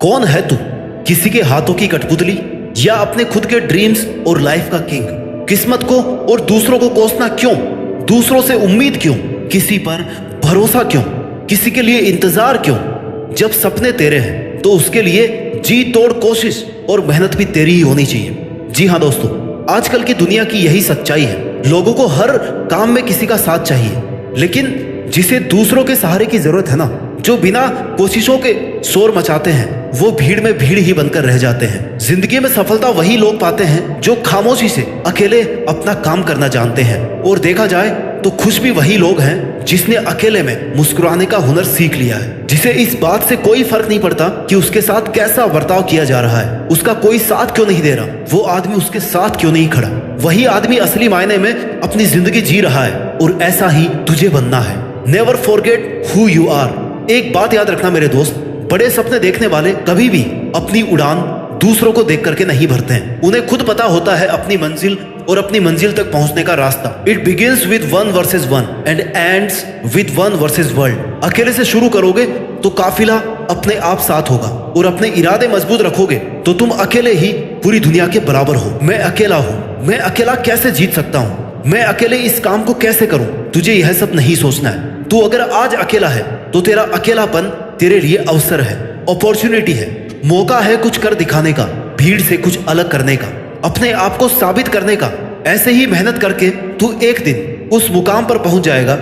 कौन है तू? किसी के हाथों की कठपुतली या अपने खुद के ड्रीम्स और लाइफ का किंग? किस्मत को और दूसरों को कोसना क्यों? दूसरों से उम्मीद क्यों? किसी पर भरोसा क्यों? किसी के लिए इंतजार क्यों? जब सपने तेरे हैं तो उसके लिए जी तोड़ कोशिश और मेहनत भी तेरी ही होनी चाहिए। जी हाँ दोस्तों, आजकल की दुनिया की यही सच्चाई है। लोगों को हर काम में किसी का साथ चाहिए, लेकिन जिसे दूसरों के सहारे की जरूरत है ना, जो बिना कोशिशों के शोर मचाते हैं, वो भीड़ में भीड़ ही बनकर रह जाते हैं। जिंदगी में सफलता वही लोग पाते हैं जो खामोशी से अकेले अपना काम करना जानते हैं। और देखा जाए तो खुश भी वही लोग हैं जिसने अकेले में मुस्कुराने का हुनर सीख लिया है, जिसे इस बात से कोई फर्क नहीं पड़ता कि उसके साथ कैसा बर्ताव किया जा रहा है, उसका कोई साथ क्यों नहीं दे रहा, वो आदमी उसके साथ क्यों नहीं खड़ा। वही आदमी असली मायने में अपनी जिंदगी जी रहा है और ऐसा ही तुझे बनना है। Never forget who you are. एक बात याद रखना मेरे दोस्त, बड़े सपने देखने वाले कभी भी अपनी उड़ान दूसरों को देख करके नहीं भरते हैं। उन्हें खुद पता होता है अपनी मंजिल और अपनी मंजिल तक पहुंचने का रास्ता। It begins with 1 versus 1 and ends with 1 versus world. अकेले से शुरू करोगे तो काफिला अपने आप साथ होगा, और अपने इरादे मजबूत रखोगे तो तुम अकेले ही पूरी दुनिया के बराबर हो। मैं अकेला हूँ, मैं अकेला कैसे जीत सकता हूँ, मैं अकेले इस काम को कैसे करूँ, तुझे यह सब नहीं सोचना है। तू अगर आज अकेला है तो तेरा अकेलापन तेरे लिए अवसर है, अपॉर्चुनिटी है, मौका है कुछ कर दिखाने का, भीड़ से कुछ अलग करने का, अपने आप को साबित करने का। ऐसे ही मेहनत करके तू एक दिन उस मुकाम पर पहुंच जाएगा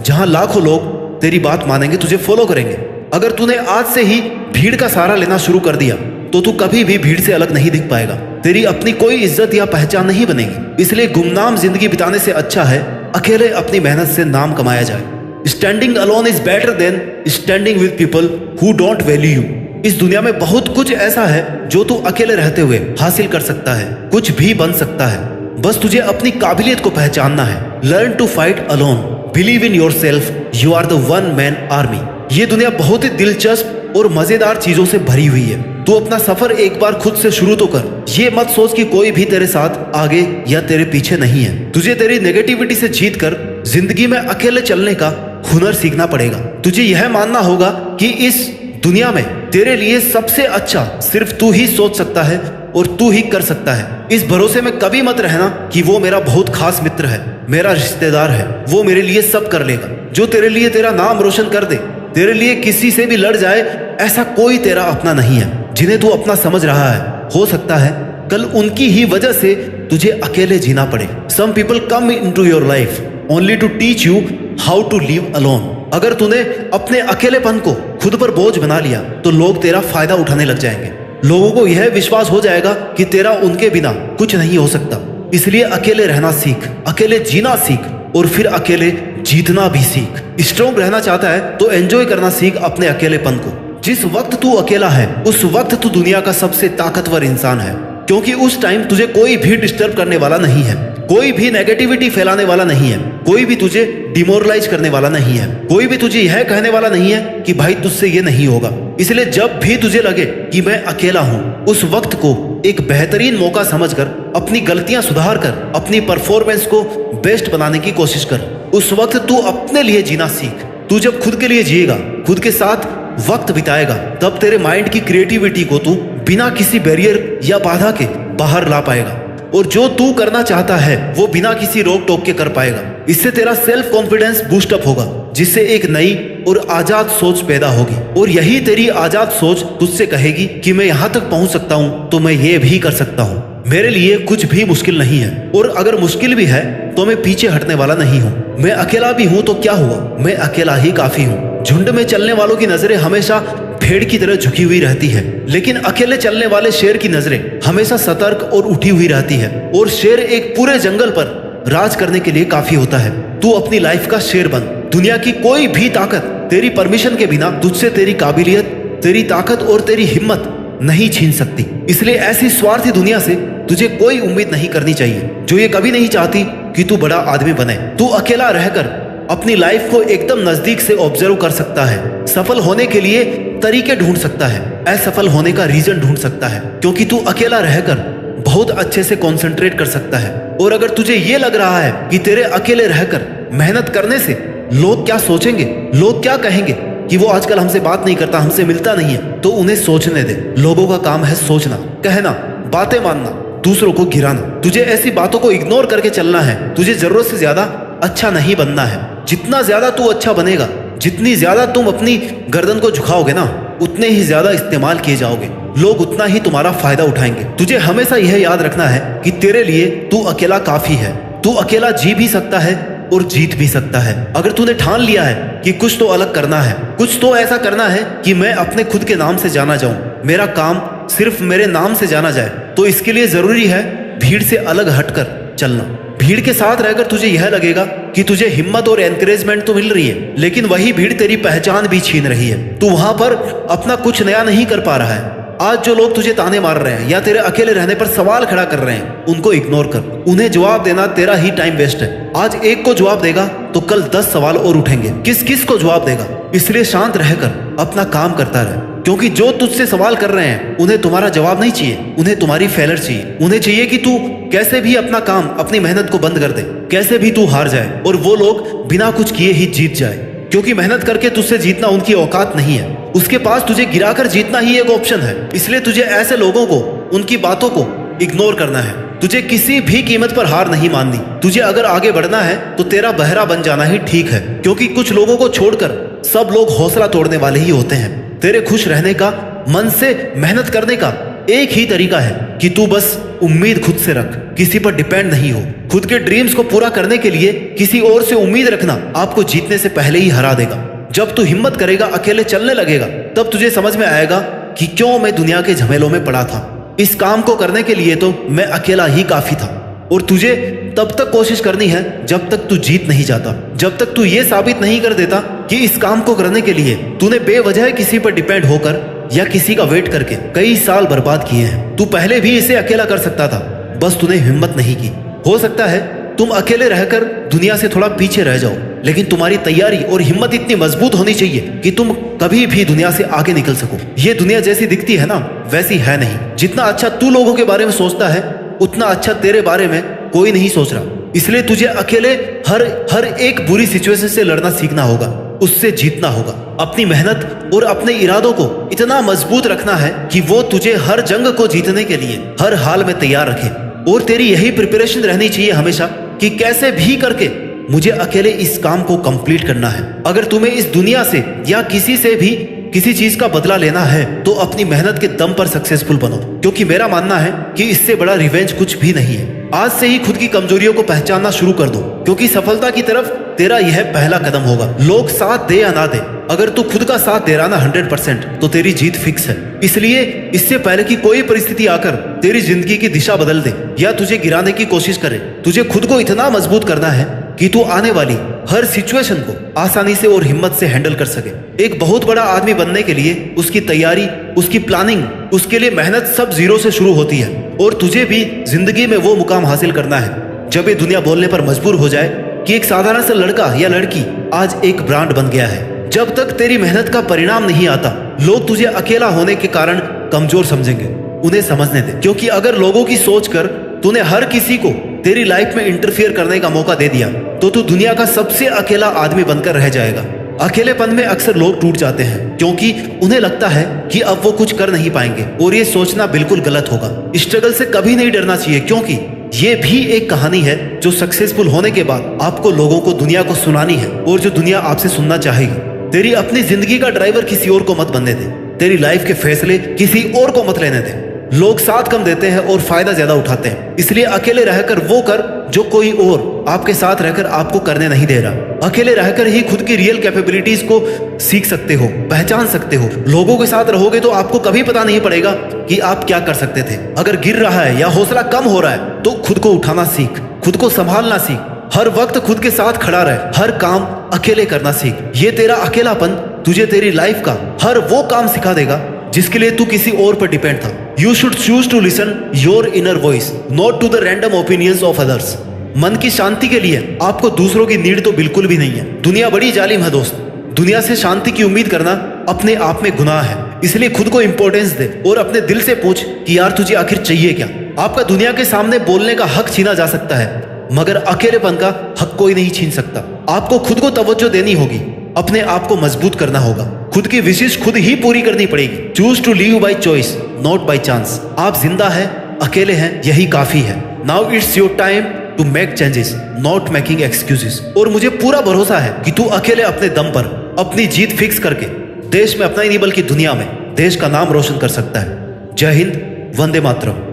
जहां लाखों लोग तेरी बात मानेंगे, तुझे फॉलो करेंगे। अगर तूने आज से ही भीड़ का सहारा लेना शुरू कर दिया तो तू कभी भी भीड़ से अलग नहीं दिख पाएगा। तेरी अपनी कोई इज्जत या पहचान नहीं बनेगी। इसलिए गुमनाम जिंदगी बिताने से अच्छा है अकेले अपनी मेहनत से नाम कमाया जाए। Standing alone is better than standing with people who don't value you. इस दुनिया में बहुत कुछ ऐसा है जो तू अकेले रहते हुए हासिल कर सकता है, कुछ भी बन सकता है। बस तुझे अपनी काबिलियत को पहचानना है। Learn to fight alone, believe in yourself, you are the one man army. ये दुनिया बहुत ही दिलचस्प और मजेदार चीजों से भरी हुई है। तू अपना सफर एक बार खुद से शुरू तो कर। ये मत सोच कि कोई भी तेरे साथ आगे या तेरे पीछे नहीं है। तुझे तेरी नेगेटिविटी से जीत कर जिंदगी में अकेले चलने का हुनर सीखना पड़ेगा। तुझे यह मानना होगा कि इस दुनिया में तेरे लिए सबसे अच्छा सिर्फ तू ही सोच सकता है और तू ही कर सकता है। इस भरोसे में कभी मत रहना कि वो मेरा बहुत खास मित्र है, मेरा रिश्तेदार है, वो मेरे लिए सब कर लेगा। जो तेरे लिए तेरा नाम रोशन कर दे, तेरे लिए किसी से भी लड़ जाए, ऐसा कोई तेरा अपना नहीं है जिन्हें तू अपना समझ रहा है। हो सकता है कल उनकी ही वजह से तुझे अकेले जीना पड़े। Some people come into your life only to teach you how to live alone. अगर तूने अपने अकेलेपन को खुद पर बोझ बना लिया तो लोग तेरा फायदा उठाने लग जाएंगे। लोगों को यह विश्वास हो जाएगा कि तेरा उनके बिना कुछ नहीं हो सकता। इसलिए अकेले रहना सीख, अकेले जीना सीख, और फिर अकेले जीतना भी सीख। स्ट्रॉन्ग रहना चाहता है तो एंजॉय करना सीख अपने अकेलेपन को। जिस वक्त तू अकेला है उस वक्त तू दुनिया का सबसे ताकतवर इंसान है, क्योंकि उस टाइम तुझे कोई भी डिस्टर्ब करने वाला नहीं है, कोई भी नेगेटिविटी फैलाने वाला नहीं है, कोई भी तुझे डिमोरलाइज करने वाला नहीं है, कोई भी तुझे यह कहने वाला नहीं है कि भाई तुझसे ये नहीं होगा। इसलिए जब भी तुझे लगे कि मैं अकेला हूँ, उस वक्त को एक बेहतरीन मौका समझकर अपनी गलतियां सुधार कर अपनी परफॉर्मेंस को बेस्ट बनाने की कोशिश कर। उस वक्त तू अपने लिए जीना सीख। तू जब खुद के लिए जिएगा, खुद के साथ वक्त बिताएगा, तब तेरे माइंड की क्रिएटिविटी को तू बिना किसी बैरियर या बाधा के बाहर ला पाएगा, और जो तू करना चाहता है वो बिना किसी रोक टोक के कर पाएगा। इससे तेरा सेल्फ कॉन्फिडेंस बूस्ट अप होगा, जिससे एक नई और आजाद सोच पैदा होगी। और यही तेरी आजाद सोच तुझसे कहेगी कि मैं यहाँ तक पहुँच सकता हूँ तो मैं ये भी कर सकता हूँ। मेरे लिए कुछ भी मुश्किल नहीं है, और अगर मुश्किल भी है तो मैं पीछे हटने वाला नहीं हूँ। मैं अकेला भी हूँ तो क्या हुआ, मैं अकेला ही काफी हूँ। झुंड में चलने वालों की नजरें हमेशा भेड़ की तरह झुकी हुई रहती है, लेकिन अकेले चलने वाले शेर की नजरें हमेशा सतर्क और उठी हुई रहती है। और शेर एक पूरे जंगल पर राज करने के लिए काफी होता है। तू अपनी लाइफ का शेर बन। दुनिया की कोई भी ताकत तेरी परमिशन के बिना तुझसे तेरी काबिलियत, तेरी ताकत और तेरी हिम्मत नहीं छीन सकती। इसलिए ऐसी स्वार्थी दुनिया से तुझे कोई उम्मीद नहीं करनी चाहिए जो ये कभी नहीं चाहती कि तू बड़ा आदमी बने। तू अकेला रहकर अपनी लाइफ को एकदम नजदीक से ऑब्जर्व कर सकता है, सफल होने के लिए तरीके ढूंढ सकता है, असफल होने का रीजन ढूंढ सकता है, क्योंकि तू अकेला रहकर बहुत अच्छे से कंसंट्रेट कर सकता है। और अगर तुझे ये लग रहा है कि तेरे अकेले रहकर मेहनत करने से लोग क्या सोचेंगे, लोग क्या कहेंगे, कि वो आजकल हमसे बात नहीं करता, हमसे मिलता नहीं है, तो उन्हें सोचने दे। लोगों का काम है सोचना, कहना, बातें मानना, दूसरों को गिराना। तुझे ऐसी बातों को इग्नोर करके चलना है। तुझे जरूरत से ज्यादा अच्छा नहीं बनना है। जितना ज्यादा तू अच्छा बनेगा, जितनी ज्यादा तुम अपनी गर्दन को झुकाओगे ना, उतने ही ज्यादा इस्तेमाल किए जाओगे। लोग उतना ही तुम्हारा फायदा उठाएंगे। तुझे हमेशा यह याद रखना है कि तेरे लिए तू अकेला काफी है। तू अकेला जी भी सकता है और जीत भी सकता है। अगर तूने ठान लिया है कि कुछ तो अलग करना है, कुछ तो ऐसा करना है कि मैं अपने खुद के नाम से जाना जाऊं, मेरा काम सिर्फ मेरे नाम से जाना जाए, तो इसके लिए जरूरी है भीड़ से अलग हटकर चलना। भीड़ के साथ रहकर तुझे यह लगेगा कि तुझे हिम्मत और एनकरेजमेंट तो मिल रही है, लेकिन वही भीड़ तेरी पहचान भी छीन रही है। तू वहां पर अपना कुछ नया नहीं कर पा रहा है। आज जो लोग तुझे ताने मार रहे हैं या तेरे अकेले रहने पर सवाल खड़ा कर रहे हैं, उनको इग्नोर कर। उन्हें जवाब देना तेरा ही टाइम वेस्ट है। आज एक को जवाब देगा तो कल 10 सवाल और उठेंगे। किस किस को जवाब देगा? इसलिए शांत रहकर अपना काम करता रहे, क्योंकि जो तुझसे सवाल कर रहे हैं उन्हें तुम्हारा जवाब नहीं चाहिए, उन्हें तुम्हारी फेलर चाहिए। उन्हें चाहिए कि तू कैसे भी अपना काम, अपनी मेहनत को बंद कर दे, कैसे भी तू हार जाए और वो लोग बिना कुछ किए ही जीत जाए। क्योंकि मेहनत करके तुझसे जीतना उनकी औकात नहीं है। उसके पास तुझे गिराकर जीतना ही एक ऑप्शन है। इसलिए तुझे ऐसे लोगों को, उनकी बातों को इग्नोर करना है। तुझे किसी भी कीमत पर हार नहीं माननी। तुझे अगर आगे बढ़ना है तो तेरा बहरा बन जाना ही ठीक है, क्योंकि कुछ लोगों को छोड़कर सब लोग हौसला तोड़ने वाले ही होते हैं। तेरे खुश रहने का, मन से मेहनत करने का एक ही तरीका है कि तू बस उम्मीद खुद से रख, किसी पर डिपेंड नहीं हो। खुद के ड्रीम्स को पूरा करने के लिए किसी और से उम्मीद रखना आपको जीतने से पहले ही हरा देगा। जब तू हिम्मत करेगा, अकेले चलने लगेगा, तब तुझे समझ में आएगा कि क्यों मैं दुनिया के झमेलों में पड़ा था। इस काम को करने के लिए तो मैं अकेला ही काफी था। और तुझे तब तक कोशिश करनी है जब तक तू जीत नहीं जाता, जब तक तू ये साबित नहीं कर देता कि इस काम को करने के लिए तूने बेवजह किसी पर डिपेंड होकर या किसी का वेट करके कई साल बर्बाद किए हैं। तू पहले भी इसे अकेला कर सकता था, बस तूने हिम्मत नहीं की। हो सकता है तुम अकेले रहकर दुनिया से थोड़ा पीछे रह जाओ, लेकिन तुम्हारी तैयारी और हिम्मत इतनी मजबूत होनी चाहिए कि तुम कभी भी दुनिया से आगे निकल सको। ये दुनिया जैसी दिखती है ना, वैसी है नहीं। जितना अच्छा तू लोगों के बारे में सोचता है, उतना अच्छा तेरे बारे में कोई नहीं सोच रहा। इसलिए तुझे अकेले हर एक बुरी सिचुएशन से लड़ना सीखना होगा, उससे जीतना होगा। अपनी मेहनत और अपने इरादों को इतना मजबूत रखना है कि वो तुझे हर जंग को जीतने के लिए हर हाल में तैयार रखे। और तेरी यही प्रिपरेशन रहनी चाहिए हमेशा कि कैसे भी करके मुझे अकेले इस काम को कंप्लीट करना है। अगर तुम्हें इस दुनिया से या किसी से भी किसी चीज का बदला लेना है तो अपनी मेहनत के दम पर सक्सेसफुल बनो, क्योंकि मेरा मानना है कि इससे बड़ा रिवेंज कुछ भी नहीं है। आज से ही खुद की कमजोरियों को पहचानना शुरू कर दो, क्योंकि सफलता की तरफ तेरा यह पहला कदम होगा। लोग साथ दे या ना दे, अगर तू खुद का साथ दे रहा ना 100%, तो तेरी जीत फिक्स है। इसलिए इससे पहले कि कोई परिस्थिति आकर तेरी जिंदगी की दिशा बदल दे या तुझे गिराने की कोशिश करे, तुझे खुद को इतना मजबूत करना है कि तू आने वाली हर सिचुएशन को आसानी से और हिम्मत से हैंडल कर सके। एक बहुत बड़ा आदमी बनने के लिए उसकी तैयारी, उसकी प्लानिंग, उसके लिए मेहनत सब जीरो से शुरू होती है। और तुझे भी जिंदगी में वो मुकाम हासिल करना है जब ये दुनिया बोलने पर मजबूर हो जाए कि एक साधारण सा लड़का या लड़की आज एक ब्रांड बन गया है। जब तक तेरी मेहनत का परिणाम नहीं आता, लोग तुझे अकेला होने के कारण कमजोर समझेंगे। उन्हें समझने दे, क्योंकि अगर लोगों की सोच कर तूने हर किसी को तेरी लाइफ में इंटरफियर करने का मौका दे दिया तो तू दुनिया का सबसे अकेला आदमी बनकर रह जाएगा। अकेलेपन में अक्सर लोग टूट जाते हैं क्योंकि उन्हें लगता है कि अब वो कुछ कर नहीं पाएंगे, और ये सोचना बिल्कुल गलत होगा। स्ट्रगल से कभी नहीं डरना चाहिए, क्योंकि ये भी एक कहानी है जो सक्सेसफुल होने के बाद आपको लोगों को, दुनिया को सुनानी है, और जो दुनिया आपसे सुनना चाहेगी। तेरी अपनी जिंदगी का ड्राइवर किसी और को मत बनने दे। तेरी लाइफ के फैसले किसी और को मत लेने दे। लोग साथ कम देते हैं और फायदा ज्यादा उठाते हैं। इसलिए अकेले रहकर वो कर जो कोई और आपके साथ रहकर आपको करने नहीं दे रहा। अकेले रहकर ही खुद की रियल कैपेबिलिटीज को सीख सकते हो, पहचान सकते हो। लोगों के साथ रहोगे तो आपको कभी पता नहीं पड़ेगा कि आप क्या कर सकते थे। अगर गिर रहा है या हौसला कम हो रहा है तो खुद को उठाना सीख, खुद को संभालना सीख। हर वक्त खुद के साथ खड़ा रहे, हर काम अकेले करना सीख। ये तेरा अकेलापन तुझे तेरी लाइफ का हर वो काम सिखा देगा जिसके लिए तू किसी और पर डिपेंड था। You should choose to listen your inner voice, not to the random opinions of others. मन की शांति के लिए आपको दूसरों की नीड तो बिल्कुल भी नहीं है। दुनिया बड़ी जालिम है दोस्त। दुनिया से शांति की उम्मीद करना अपने आप में गुनाह है। इसलिए खुद को इंपॉर्टेंस दे और अपने दिल से पूछ कि यार तुझे आखिर चाहिए क्या। आपका दुनिया के सामने बोलने का हक छीना जा सकता है, मगर अकेलेपन का हक कोई नहीं छीन सकता। आपको खुद को तवज्जो देनी होगी, अपने आप को मजबूत करना होगा। खुद की विशेष खुद ही पूरी करनी पड़ेगी। Choose to live by choice, not by chance. आप जिंदा है, अकेले हैं, यही काफी है। Now it's your time to make changes, not making excuses. और मुझे पूरा भरोसा है कि तू अकेले अपने दम पर अपनी जीत फिक्स करके देश में अपना ही नहीं बल्कि दुनिया में देश का नाम रोशन कर सकता है। जय हिंद, वंदे मातरम।